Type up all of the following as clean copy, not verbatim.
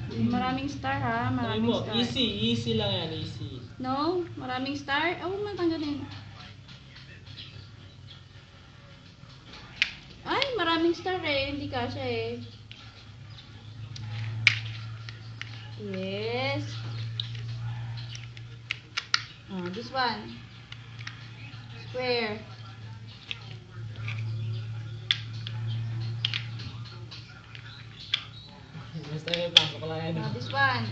Maraming star ha, Sabi maraming mo, star. easy lang yan, easy. No? Maraming star? Oh, huwag mo tanggalin. Ay, maraming star eh. Hindi kasha eh. Yes. Oh, this one. Square. Basta may pasok lang yan. Oh, this one.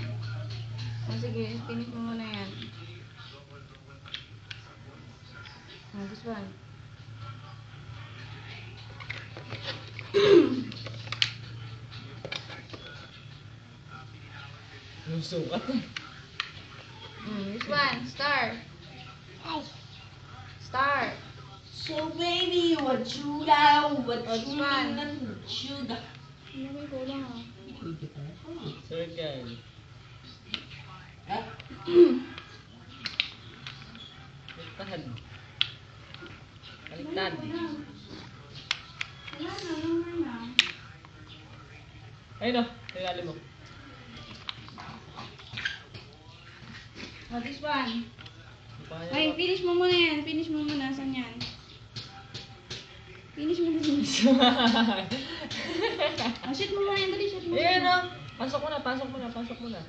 Oh, sige, finish mo muna yan. Oh, this one. Yung sukat. This one. Star. Star. So baby, what you got? What What's you one? got? What you got? Ano may kulang ah? Circle. Ah, Baliktad. Baliktad. Wala na, number na. Ayun o, ilalim mo. Oh, this one. Kaya Ay, finish mo muna yan. Finish mo muna. Saan yan? Finish mo muna. Oh, shoot mo muna yan. Dali, shoot mo. Ayan o. Pasok mo na, pasok mo na, pasok mo na.